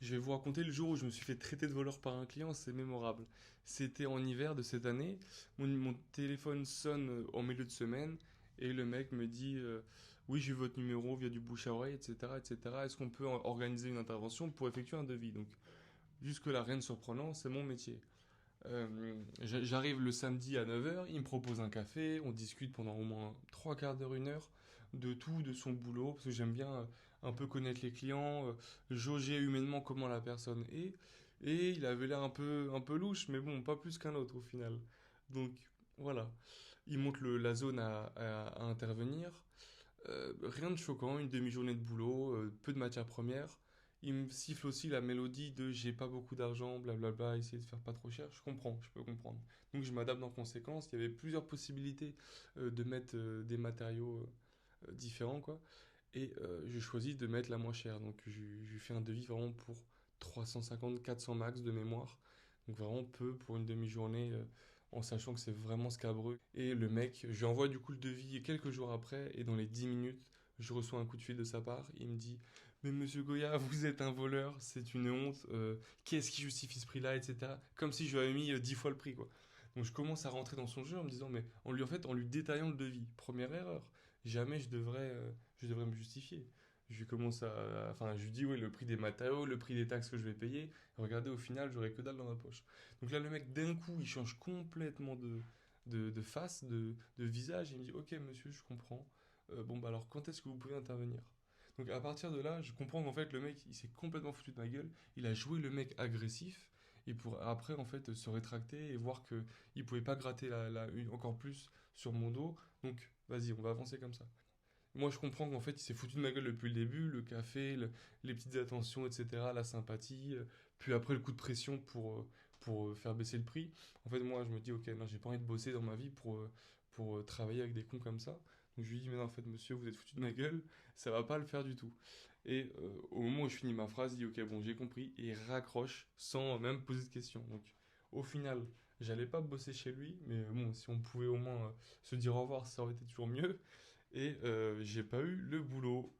Je vais vous raconter le jour où je me suis fait traiter de voleur par un client, c'est mémorable. C'était en hiver de cette année, mon téléphone sonne en milieu de semaine et le mec me dit oui, j'ai eu votre numéro via du bouche à oreille, etc., etc. Est-ce qu'on peut organiser une intervention pour effectuer un devis? Donc jusque-là, rien de surprenant, c'est mon métier. J'arrive le samedi à 9 heures, il me propose un café, on discute pendant au moins trois quarts d'heure, une heure, de tout, de son boulot, parce que j'aime bien un peu connaître les clients, jauger humainement comment la personne est, et il avait l'air un peu louche, mais bon, pas plus qu'un autre au final. Donc voilà, il monte la zone à intervenir, rien de choquant, une demi-journée de boulot, peu de matières premières. Il me siffle aussi la mélodie de j'ai pas beaucoup d'argent, blablabla, essayer de faire pas trop cher. Je comprends, je peux comprendre. Donc je m'adapte en conséquence. Il y avait plusieurs possibilités de mettre des matériaux différents, quoi. Et je choisis de mettre la moins chère. Donc je lui fais un devis vraiment pour 350, 400 max de mémoire. Donc vraiment peu pour une demi-journée en sachant que c'est vraiment scabreux. Et le mec, je lui envoie du coup le devis quelques jours après et dans les 10 minutes, je reçois un coup de fil de sa part. Il me dit mais monsieur Goya, vous êtes un voleur, c'est une honte, qu'est-ce qui justifie ce prix-là, etc. Comme si je lui avais mis 10 fois le prix, quoi. Donc je commence à rentrer dans son jeu en me disant mais en lui détaillant le devis. Première erreur. Jamais je devrais me justifier. Je lui commence enfin, je lui dis, oui, le prix des matériaux, le prix des taxes que je vais payer. Regardez, au final, j'aurai que dalle dans ma poche. Donc là, le mec, d'un coup, il change complètement de face, de visage. Il me dit, ok, monsieur, je comprends. Bon, bah alors, quand est-ce que vous pouvez intervenir? Donc à partir de là, je comprends qu'en fait, le mec, il s'est complètement foutu de ma gueule. Il a joué le mec agressif. Et pour après, en fait, se rétracter et voir que il pouvait pas gratter encore plus sur mon dos. Donc, vas-y, on va avancer comme ça. Moi, je comprends qu'en fait, il s'est foutu de ma gueule depuis le début, le café, les petites attentions, etc., la sympathie, puis après le coup de pression pour faire baisser le prix. En fait, moi, je me dis, ok, non, j'ai pas envie de bosser dans ma vie pour travailler avec des cons comme ça. Donc je lui dis, mais non, en fait, monsieur, vous êtes foutu de ma gueule, ça va pas le faire du tout. Et au moment où je finis ma phrase, il dit, ok, bon, j'ai compris, et il raccroche sans même poser de questions. Donc au final, j'allais pas bosser chez lui, mais bon, si on pouvait au moins se dire au revoir, ça aurait été toujours mieux. Et j'ai pas eu le boulot.